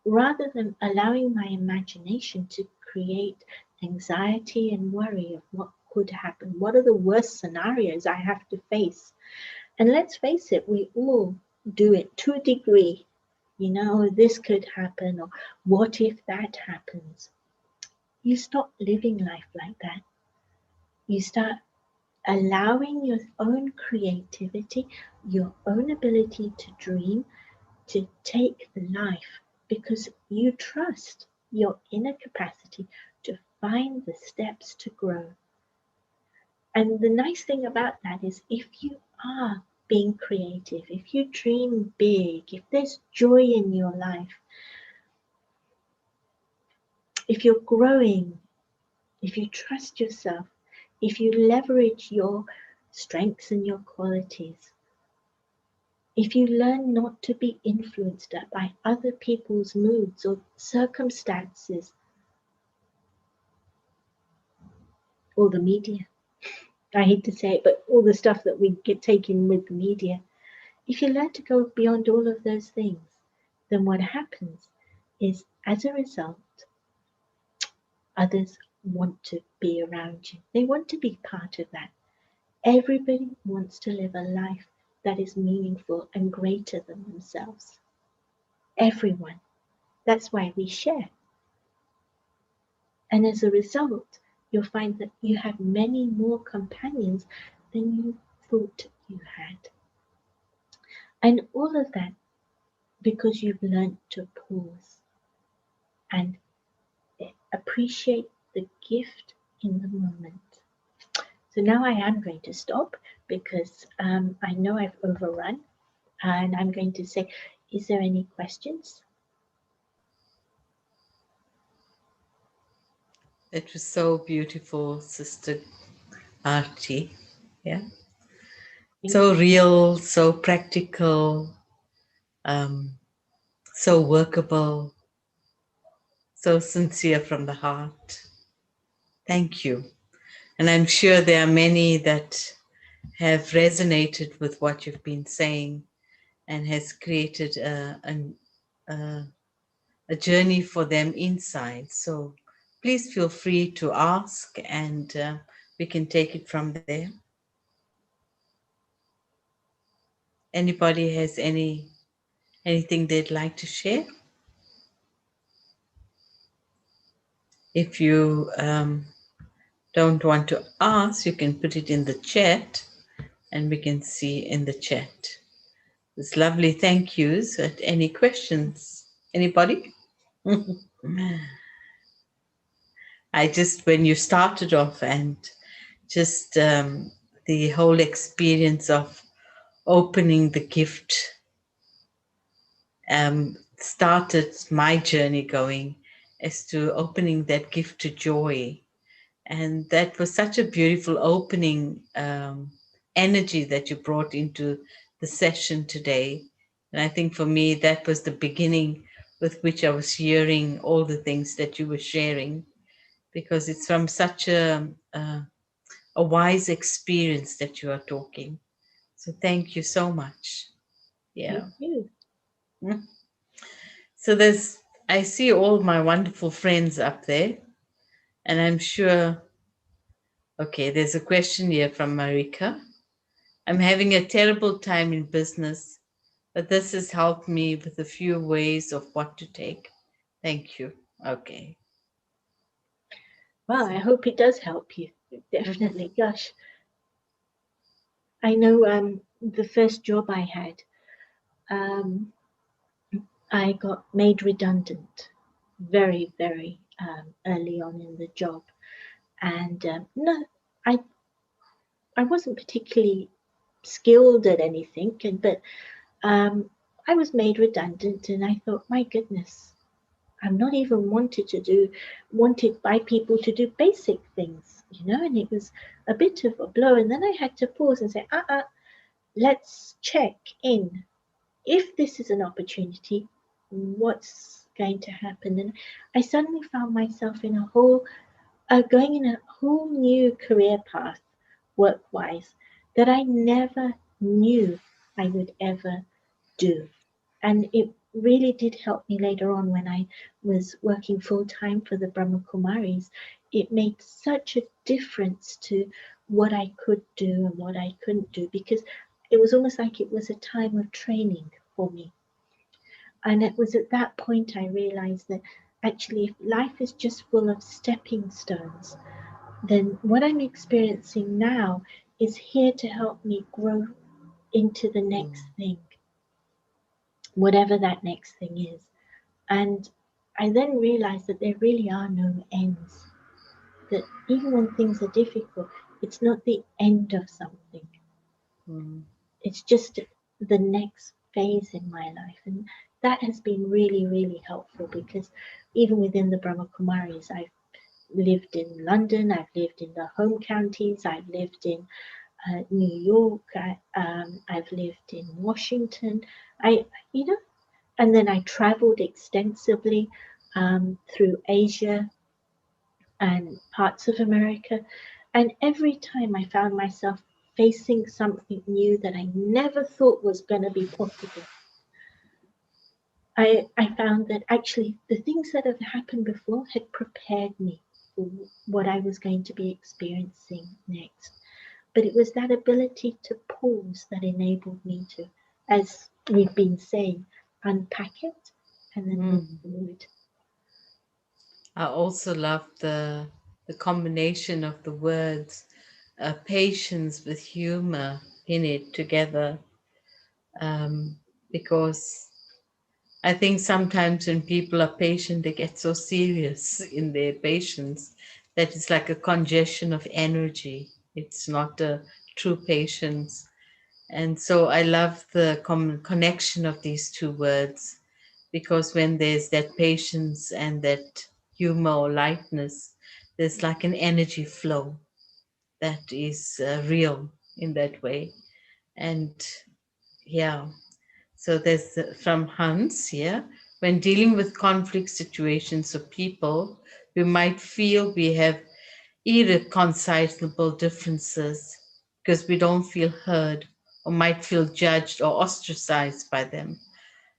rather than allowing my imagination to create anxiety and worry of what could happen. What are the worst scenarios I have to face? And let's face it, we all do it to a degree. You know, this could happen, or what if that happens? You stop living life like that. You start allowing your own creativity, your own ability to dream, to take the life because you trust your inner capacity to find the steps to grow. And the nice thing about that is if you are being creative, if you dream big, if there's joy in your life, if you're growing, if you trust yourself, if you leverage your strengths and your qualities, if you learn not to be influenced by other people's moods or circumstances or the media, I hate to say it, but all the stuff that we get taken with the media, if you learn to go beyond all of those things, then what happens is as a result, others want to be around you. They want to be part of that. Everybody wants to live a life that is meaningful and greater than themselves. Everyone. That's why we share. And as a result, you'll find that you have many more companions than you thought you had. And all of that because you've learned to pause and appreciate the gift in the moment. So now I am going to stop because I know I've overrun, and I'm going to say, is there any questions? It was so beautiful, Sister Archie. Yeah. Thank So you. real, so practical, um, so workable, so sincere from the heart. Thank you. And I'm sure there are many that have resonated with what you've been saying and has created a, a journey for them inside. So please feel free to ask and we can take it from there. Anybody has anything they'd like to share? If you don't want to ask, you can put it in the chat and we can see in the chat. It's lovely thank yous. Any questions? Anybody? I just, when you started off and just the whole experience of opening the gift started my journey going as to opening that gift to joy. And that was such a beautiful opening energy that you brought into the session today. And I think for me, that was the beginning with which I was hearing all the things that you were sharing, because it's from such a wise experience that you are talking. So thank you so much. Yeah. Thank you. Mm. So I see all my wonderful friends up there, and I'm sure, okay, there's a question here from Marika. I'm having a terrible time in business, but this has helped me with a few ways of what to take. Thank you. Okay. Well, So, I hope it does help you. mhm. Definitely. Gosh, I know the first job I had, um, I got made redundant very, very early on in the job. And no, I, I wasn't particularly skilled at anything, but um, I was made redundant, and I thought, my goodness, I'm not even wanted by people to do basic things, and it was a bit of a blow. And then I had to pause and say, let's check in. If this is an opportunity, what's going to happen? And I suddenly found myself in going in a whole new career path, work wise, that I never knew I would ever do. And it really did help me later on when I was working full time for the Brahma Kumaris. It made such a difference to what I could do and what I couldn't do, because it was almost like it was a time of training for me. And it was at that point I realized that actually, if life is just full of stepping stones, then what I'm experiencing now is here to help me grow into the Mm, next thing, whatever that next thing is. And I then realized that there really are no ends, that even when things are difficult, it's not the end of something, mm, it's just the next phase in my life. And that has been really, really helpful, because even within the Brahma Kumaris, I've lived in London, I've lived in the home counties, I've lived in New York, I've lived in Washington. I, you know, and then I traveled extensively through Asia and parts of America. And every time I found myself facing something new that I never thought was going to be possible, I found that actually the things that had happened before had prepared me for what I was going to be experiencing next. But it was that ability to pause that enabled me to, as we've been saying, unpack it and then move mm. forward. I also love the combination of the words patience with humor in it together, um, because I think sometimes when people are patient, they get so serious in their patience that it's like a congestion of energy. It's not a true patience. And so I love the connection of these two words, because when there's that patience and that humor or lightness, there's like an energy flow that is real in that way. And yeah, so there's from Hans here. When dealing with conflict situations of people, we might feel we have irreconcilable differences because we don't feel heard or might feel judged or ostracized by them.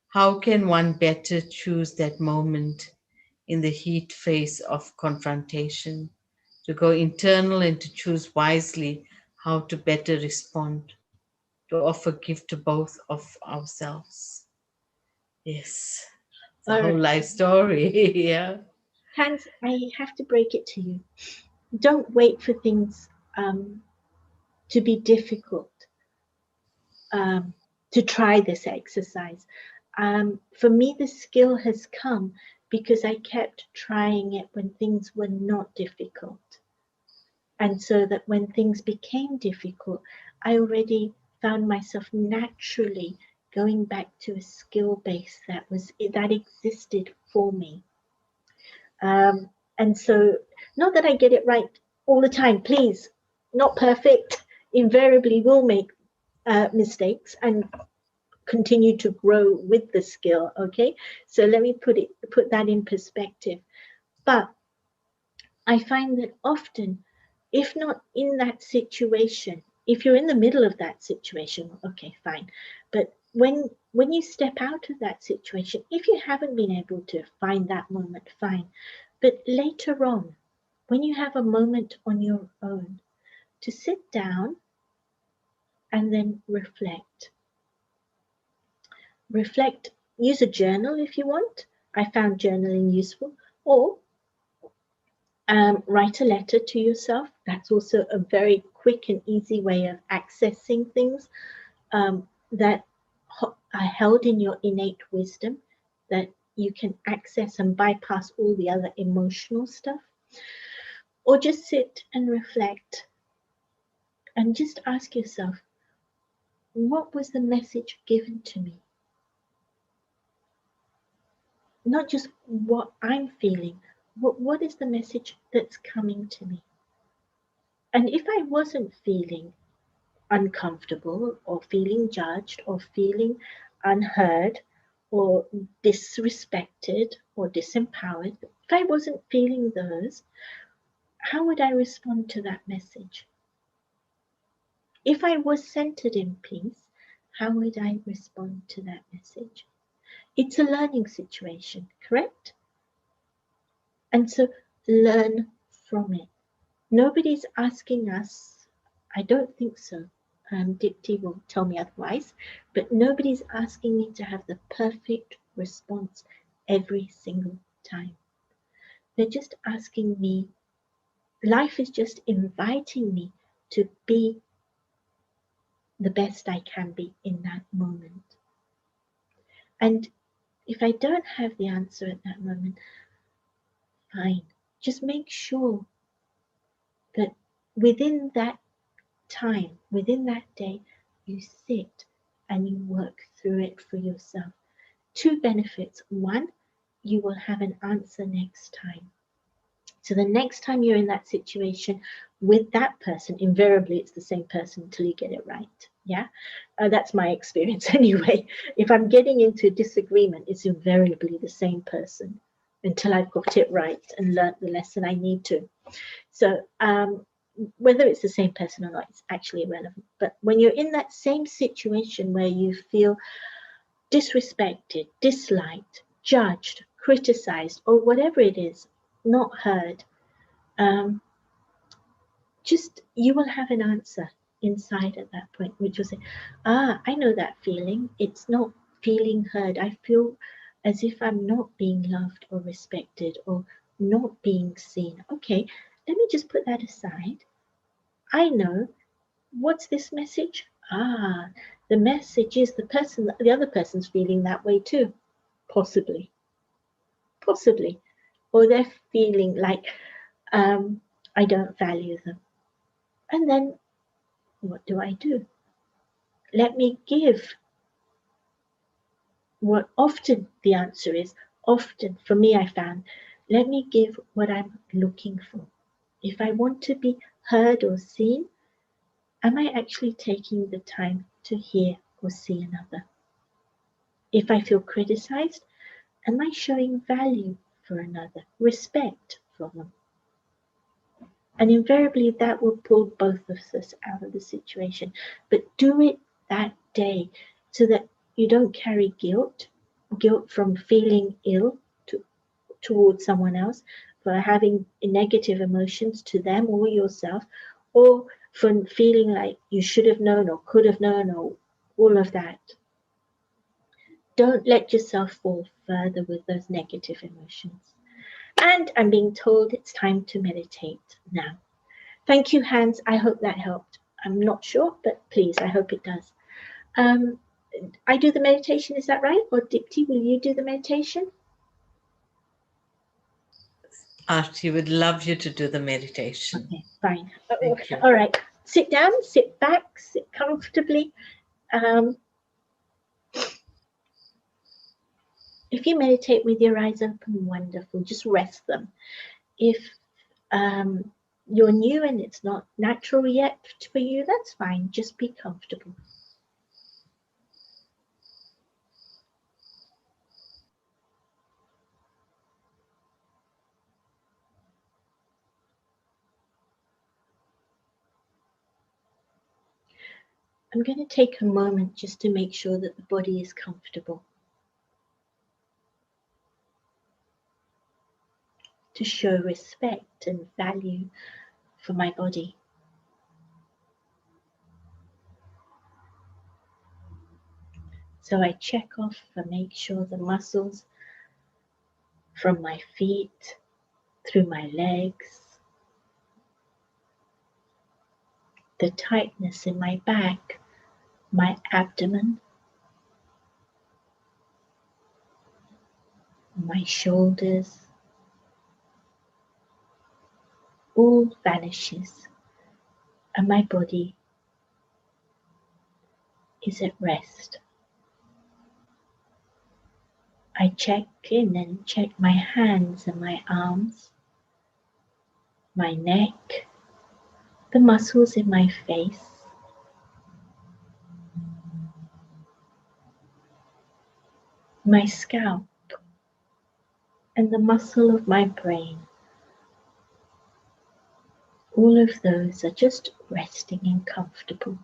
How can one better choose that moment in the heat phase of confrontation, to go internal and to choose wisely how to better respond? to offer gift to both of ourselves. Yes, it's a All whole right. life story. Yeah. Hans, I have to break it to you. Don't wait for things to be difficult um, to try this exercise. For me, the skill has come because I kept trying it when things were not difficult. And so that when things became difficult, I already found myself naturally going back to a skill base that existed for me. And so, not that I get it right all the time, please, not perfect. Invariably, will make mistakes and continue to grow with the skill. Okay, so let me put that in perspective. But I find that often, if not in that situation, if you're in the middle of that situation, okay, fine. But when you step out of that situation, if you haven't been able to find that moment, fine. But later on, when you have a moment on your own, to sit down and then reflect. Reflect, use a journal if you want. I found journaling useful. Or write a letter to yourself. That's also a very quick and easy way of accessing things that are held in your innate wisdom that you can access and bypass all the other emotional stuff. Or just sit and reflect and just ask yourself, what was the message given to me? Not just what I'm feeling, what is the message that's coming to me? And if I wasn't feeling uncomfortable or feeling judged or feeling unheard or disrespected or disempowered, if I wasn't feeling those, how would I respond to that message? If I was centered in peace, how would I respond to that message? It's a learning situation, correct? And so learn from it. Nobody's asking us, I don't think so. Dipti will tell me otherwise, but nobody's asking me to have the perfect response every single time. They're just asking me, life is just inviting me to be the best I can be in that moment. And if I don't have the answer at that moment, fine. Just make sure that within that time, within that day, you sit and you work through it for yourself. Two benefits. One, you will have an answer next time. So the next time you're in that situation with that person, invariably it's the same person until you get it right. Yeah, that's my experience anyway. If I'm getting into disagreement, it's invariably the same person until I've got it right and learnt the lesson I need to. So whether it's the same person or not, it's actually irrelevant. But when you're in that same situation where you feel disrespected, disliked, judged, criticized, or whatever it is, not heard, um, just you will have an answer inside at that point, which will say, I know that feeling. It's not feeling heard. I feel as if I'm not being loved or respected or not being seen. Okay, let me just put that aside. I know. What's this message? The message is the other person's feeling that way too. Possibly, possibly. Or they're feeling like I don't value them. And then what do I do? Let me give what often the answer is, often for me, I found, let me give what I'm looking for. If I want to be heard or seen, am I actually taking the time to hear or see another? If I feel criticized, am I showing value for another, respect for them? And invariably that will pull both of us out of the situation. But do it that day so that you don't carry guilt from feeling ill towards someone else, for having negative emotions to them or yourself, or from feeling like you should have known or could have known or all of that. Don't let yourself fall further with those negative emotions. And I'm being told it's time to meditate now. Thank you, Hans. I hope that helped. I'm not sure, but please, I hope it does. I do the meditation, is that right? Or Dipti, will you do the meditation? Archie would love you to do the meditation. Okay, fine. Thank you. All right. Sit down, sit back, sit comfortably. If you meditate with your eyes open, wonderful. Just rest them. If you're new and it's not natural yet for you, that's fine. Just be comfortable. I'm going to take a moment just to make sure that the body is comfortable, to show respect and value for my body. So I check off and make sure the muscles from my feet, through my legs, the tightness in my back, my abdomen, my shoulders, all vanishes and my body is at rest. I check in and check my hands and my arms, my neck, the muscles in my face, my scalp, and the muscle of my brain. All of those are just resting and comfortable.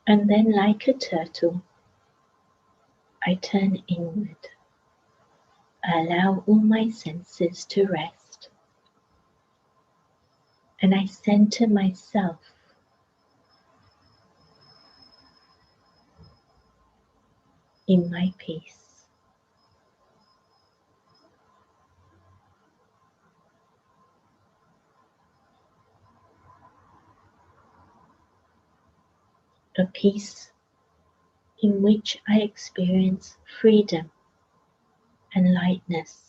And then, like a turtle, I turn inward. I allow all my senses to rest. And I center myself in my peace. A peace in which I experience freedom and lightness.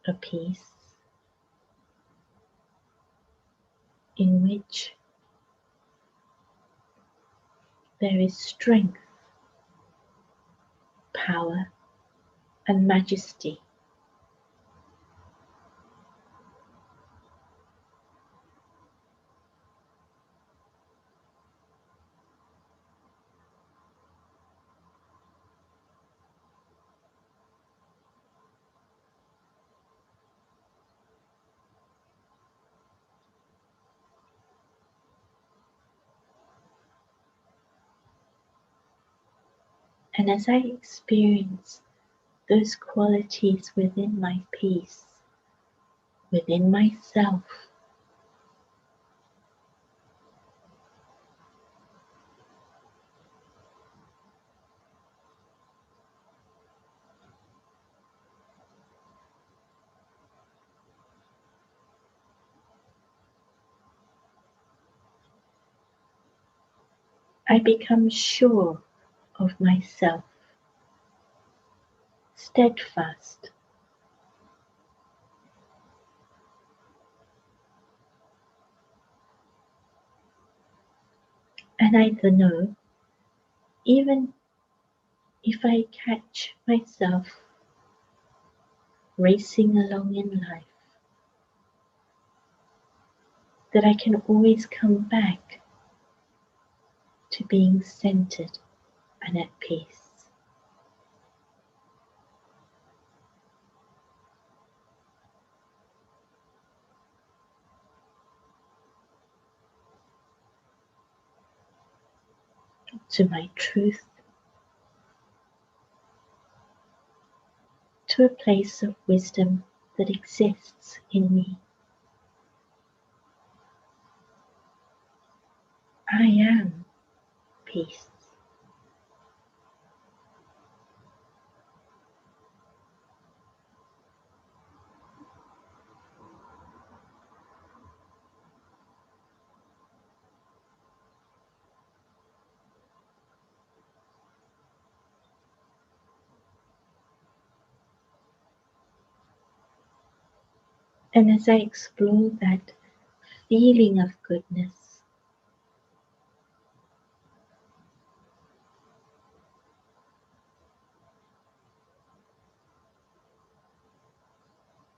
A peace in which there is strength, power, and majesty. And as I experience those qualities within my peace, within myself, I become sure of myself, steadfast, and I know even if I catch myself racing along in life, that I can always come back to being centered and at peace. To my truth, to a place of wisdom that exists in me. I am peace. And as I explore that feeling of goodness,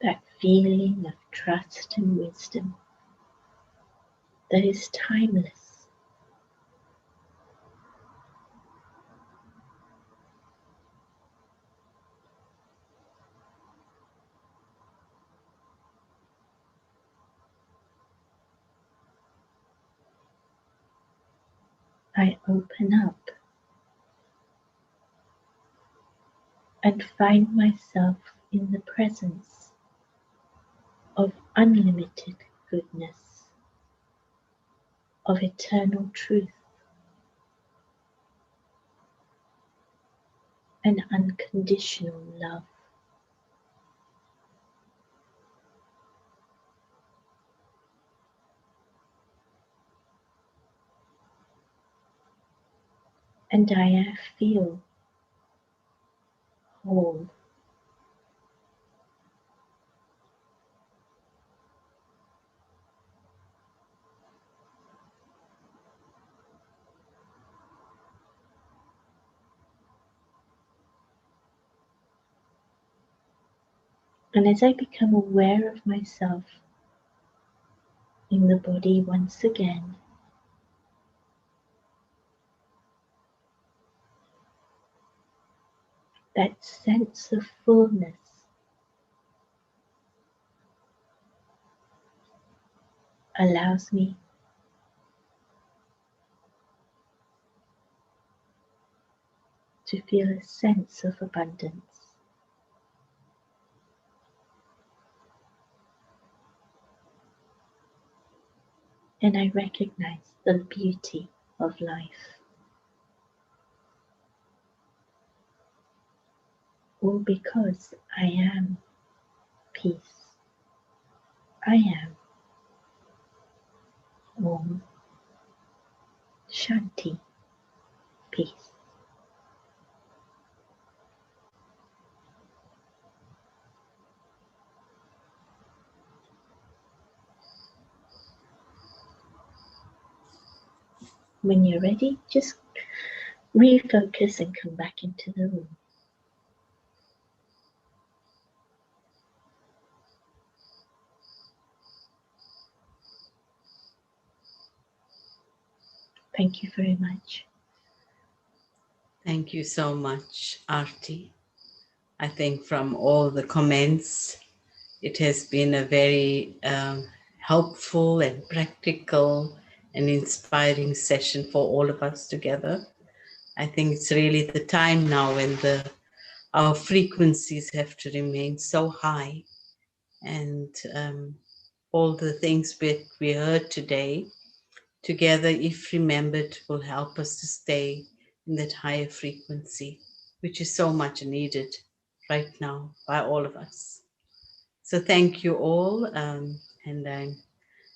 that feeling of trust and wisdom that is timeless, I open up and find myself in the presence of unlimited goodness, of eternal truth and unconditional love. And I feel whole. And as I become aware of myself in the body once again, that sense of fullness allows me to feel a sense of abundance. And I recognize the beauty of life, all because I am peace. I am Om Shanti, peace. When you're ready, just refocus and come back into the room. Thank you very much. Thank you so much, Arti. I think from all the comments, it has been a very helpful and practical and inspiring session for all of us together. I think it's really the time now when our frequencies have to remain so high, and all the things we heard today together, if remembered, will help us to stay in that higher frequency, which is so much needed right now by all of us. So thank you all, and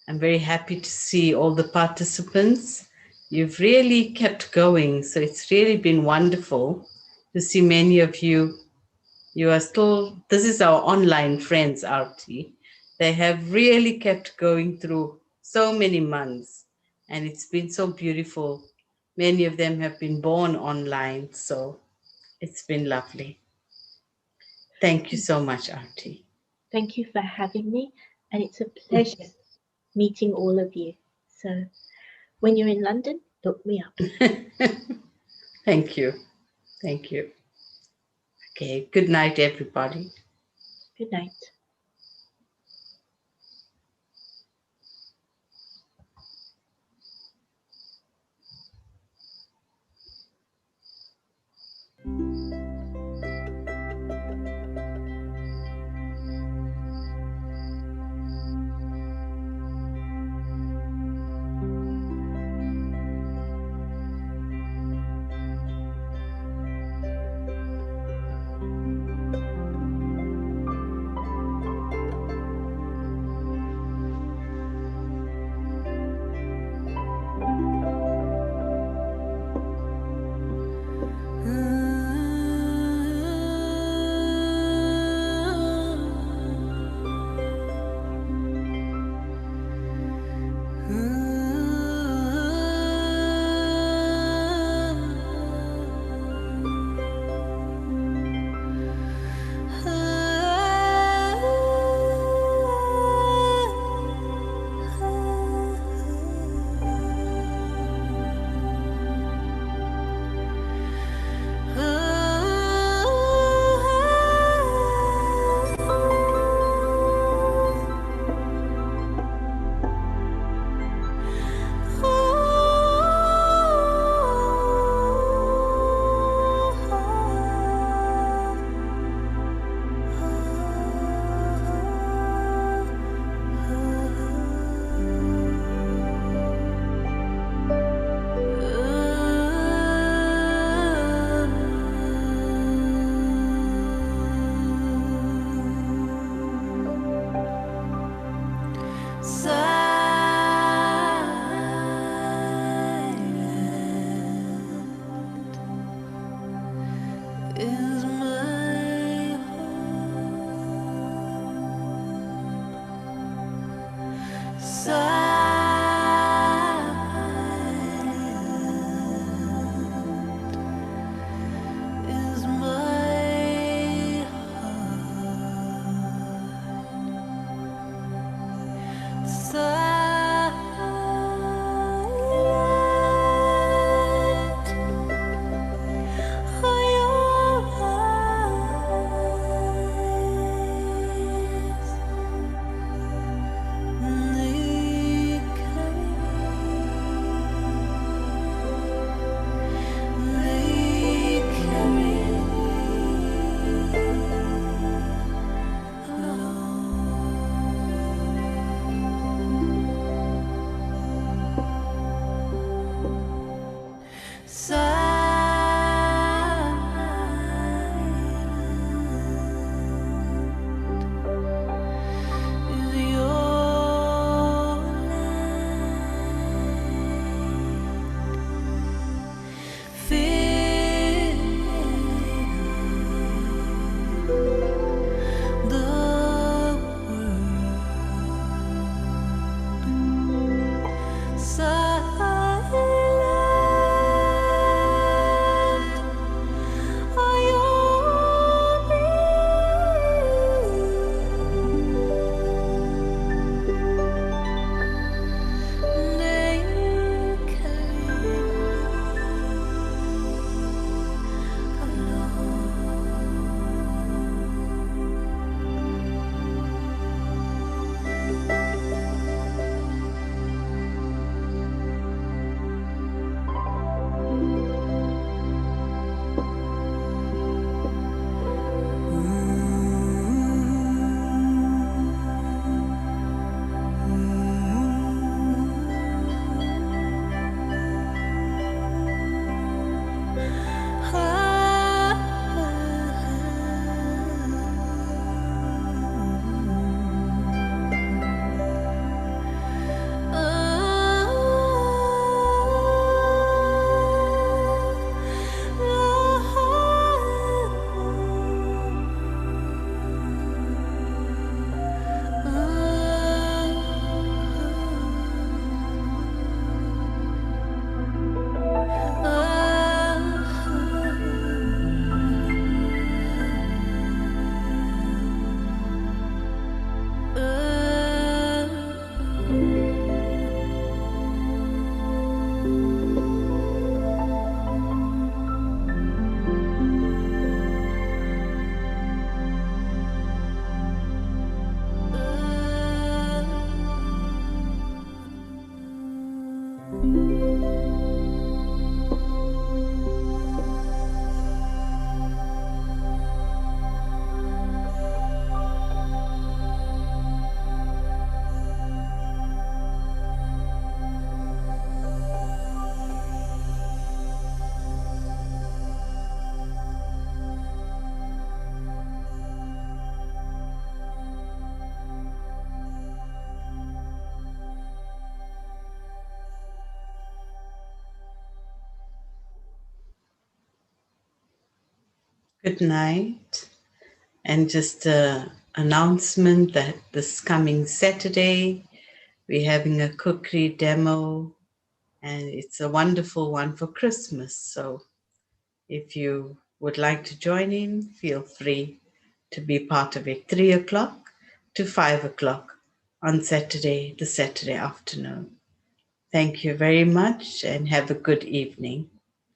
I'm very happy to see all the participants. You've really kept going, so it's really been wonderful to see many of you. You are still, this is our online friends, Arti. They have really kept going through so many months, and it's been so beautiful Many of them have been born online, so it's been lovely. Thank you so much, Arti. Thank you for having me, and it's a pleasure meeting all of you. So when you're in London, look me up. Thank you. Thank you. Okay, good night, everybody. Good night. Good night. And just an announcement that this coming Saturday, we're having a cookery demo, and it's a wonderful one for Christmas. So if you would like to join in, feel free to be part of it. 3 o'clock to 5 o'clock on Saturday, the Saturday afternoon. Thank you very much and have a good evening.